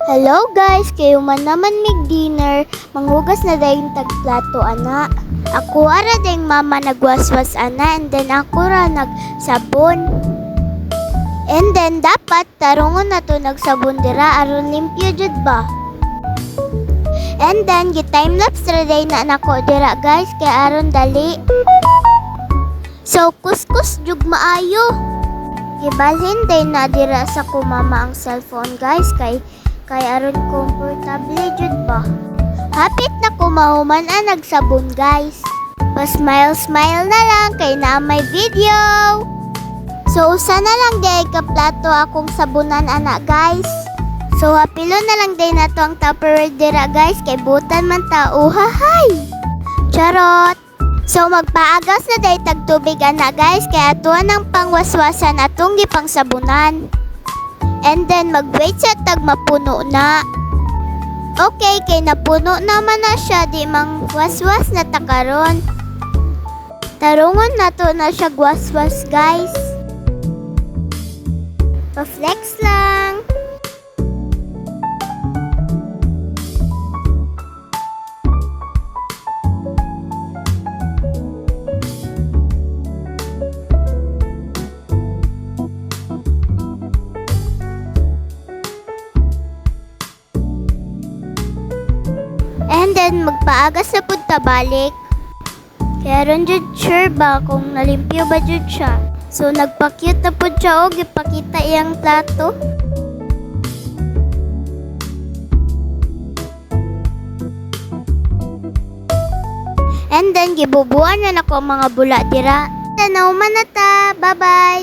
Hello guys, kayo man naman mig-dinner, manghugas na dayong tagplato ana. Ako ara dayong mama nagwaswas ana and then ako ra nagsabon. And then dapat tarungon na to nagsabon dira aron limpyo jud ba. And then gi-time lapse ra day na nako dira guys kay aron dali. So kuskus jug maayo. Gibalhin day na dira sa ko mama ang cellphone guys kay aron komportable jud ba. Hapit na kumahuman ang nagsabon guys. Pa-smile na lang kay na may video. So usa na lang day ka plato akong sabunan ana guys. So hapilo na lang day na to ang Tupperware dira guys kay butan man ta uhahay. Charot. So magpaagas na day tag tubig ana guys kay atuan ang pangwaswasan atong gipang sabunan. And then mag-wait sa tag mapuno na. Okay, kay napuno naman na siya, di mang waswas na takaron. Tarungon na to na siya waswas guys. Pa-flex lang. And then magpaagas na pud ta balik. Kaya ron jud sure ba kung nalimpyo ba jud siya. So nagpa-cute na pud siya og ipakita iyang plato. And then gibubuan na nako ang mga bula dira. Tanaw man na ta. Bye-bye.